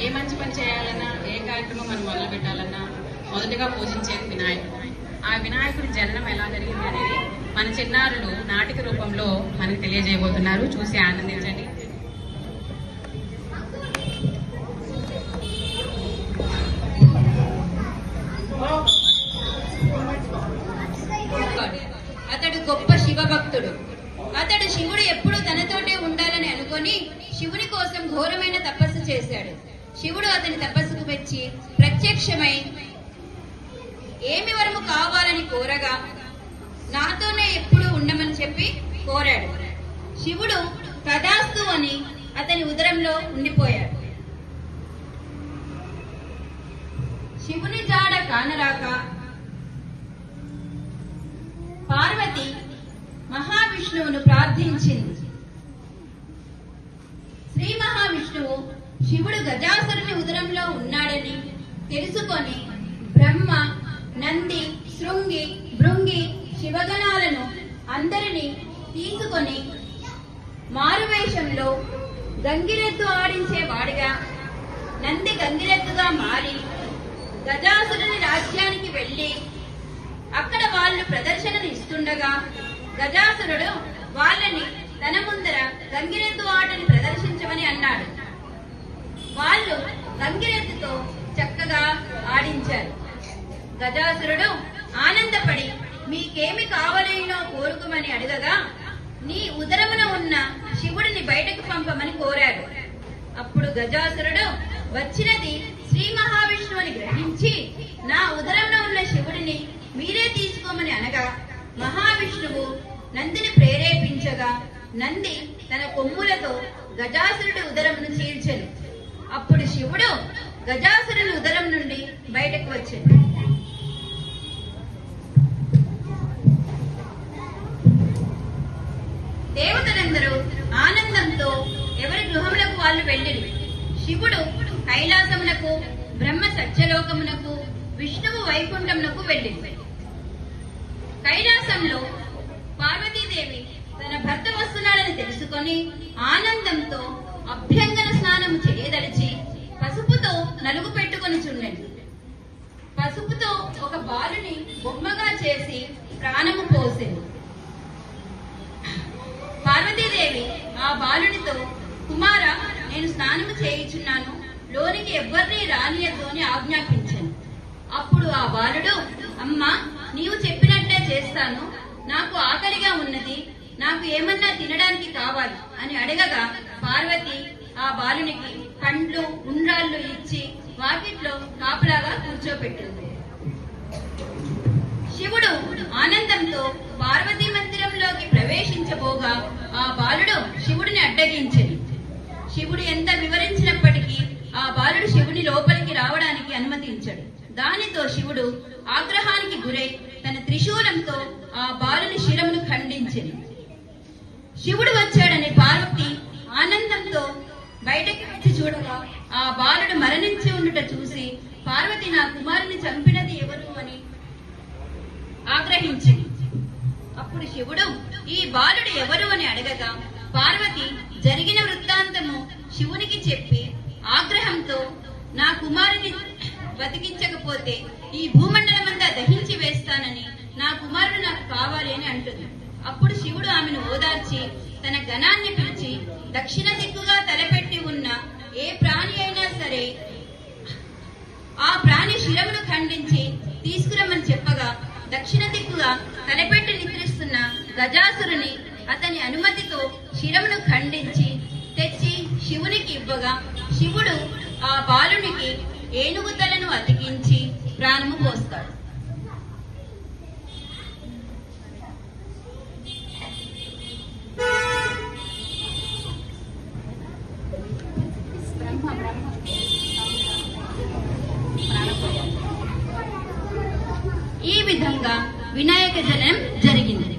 ఏ మంచి పని చేయాలన్నా, ఏ కార్యక్రమం మనం మొదలు పెట్టాలన్నా మొదటగా పూజించేది వినాయకుడు. ఆ వినాయకుడి జననం ఎలా జరిగింది అనేది మన చిన్నారులు నాటిక రూపంలో మనకు తెలియజేయబోతున్నారు. చూసి ఆనందించండి. అతడు గొప్ప శివభక్తుడు. అతడు శివుడు ఎప్పుడూ తనతోటే ఉండాలని అనుకొని శివుని కోసం ఘోరమైన తపస్సు చేశాడు. శివుడు అతని తపస్సుకు మెచ్చి ప్రత్యక్షమై ఏమి వరము కావాలని కోరగా నాతోనే ఎప్పుడు ఉండమని చెప్పి కోరాడు. శివుడు తదాస్తు అని అతని ఉదరంలో ఉండిపోయాడు. శివుని జాడ కానరాక పార్వతి మహావిష్ణువును ప్రార్థించింది. శ్రీ మహావిష్ణువు శివుడు గజాసురుని ఉదరంలో ఉన్నాడని తెలుసుకొని బ్రహ్మ, నంది, శృంగి, భృంగి శివగణాలను అందరినీ తీసుకొని మారువేషంలో గంగిరెద్దు ఆడించే వాడిగా నంది గంగిరెద్దుగా మారి గజాసురుని రాజ్యానికి వెళ్లి అక్కడ వాళ్ళు ప్రదర్శనను ఇస్తుండగా గజాసురుడు వాళ్ళని తన ముందర గంగిరెద్దు ఆటని ప్రదర్శించమని అన్నాడు. వాళ్ళు గంగిరెద్దుతో చక్కగా ఆడించారు. గజాసురుడు ఆనందపడి మీకేమి కావాలనో కోరుకోమని అడగగా నీ ఉదరమున ఉన్న శివుడిని బయటకు పంపమని కోరాడు. అప్పుడు గజాసురుడు వచ్చినది శ్రీ మహావిష్ణువుని గ్రహించి నా ఉదరమున ఉన్న శివుడిని మీరే తీసుకోమని అనగా మహావిష్ణువు నందిని ప్రేరేపించగా నంది తన కొమ్ములతో గజాసురుడి ఉదరమును చీల్చెను. అప్పుడు శివుడు గజాసురుని ఉదరం నుండి బయటకు వచ్చాడు. దేవతలందరూ ఆనందంతో ఎవరి గృహములకు వాళ్ళు వెళ్ళిరి. శివుడు కైలాసమునకు, బ్రహ్మ సత్యలోకమునకు, విష్ణువు వైకుంఠమునకు వెళ్ళింది. కైలాసంలో పార్వతీదేవి తన భర్త వస్తున్నాడని తెలుసుకొని ఆనందంతో అభ్యంగన స్నానము చేయదలిచి పసుపుతో నలుగు పెట్టుకొని చుండెను. పసుపుతో ఒక బాలుని బొమ్మగా చేసి ప్రాణము పోసింది. పార్వతీదేవి ఆ బాలునితో కుమార, నేను స్నానము చేయుచున్నాను, లోనికి ఎవ్వరినీ రానియద్దు అని ఆజ్ఞాపించాను. అప్పుడు ఆ బాలుడు అమ్మా, నీవు చెప్పినట్టే చేస్తాను, నాకు ఆకలిగా ఉన్నది, నాకు ఏమన్నా తినడానికి కావాలి అని అడగగా పార్వతి ఆ బాలునికి పండ్లు, ఉండ్రాళ్ళు ఇచ్చి వాకిట్లో కాపలాగా కూర్చోపెట్టింది. శివుడు ఆనందంతో పార్వతీ మందిరంలోకి ప్రవేశించబోగా ఆ బాలుడు శివుడిని అడ్డగించింది. శివుడు ఎంత వివరించినప్పటికీ ఆ బాలుడు శివుని లోపలికి రావడానికి అనుమతించాడు. దానితో శివుడు ఆగ్రహానికి గురై తన త్రిశూలంతో ఆ బాలుని శిరమును ఖండించింది. శివుడు వచ్చాడని పార్వతి ఆనందంతో బయటకి వచ్చి చూడగా ఆ బాలుడు మరణించి ఉండుట చూసి పార్వతి నా కుమారుని చంపినది ఎవరు అని ఆగ్రహించింది. అప్పుడు శివుడు ఈ బాలుడు ఎవరు అని అడగగా పార్వతి జరిగిన వృత్తాంతము శివునికి చెప్పి ఆగ్రహంతో నా కుమారుని బతికించకపోతే ఈ భూమండలమంతా దహించి వేస్తానని, నా కుమారుడు నాకు కావాలి అని అంటుంది. అప్పుడు శివుడు ఆమెను ఓదార్చి తన గణాన్ని పిలిచి దక్షిణ దిక్కుగా తలపెట్టి ఉన్న ఏ ప్రాణి అయినా సరే ఆ ప్రాణి శిరమును ఖండించి తీసుకురమ్మని చెప్పగా దక్షిణ దిక్కుగా తలపెట్టి నిద్రిస్తున్న గజాసురుని అతని అనుమతితో శిరమును ఖండించి తెచ్చి శివునికి ఇవ్వగా శివుడు ఆ బాలునికి ఏనుగు తలను అతికించి ప్రాణము పోస్తాడు. ఈ విధంగా వినాయక జననం జరిగింది.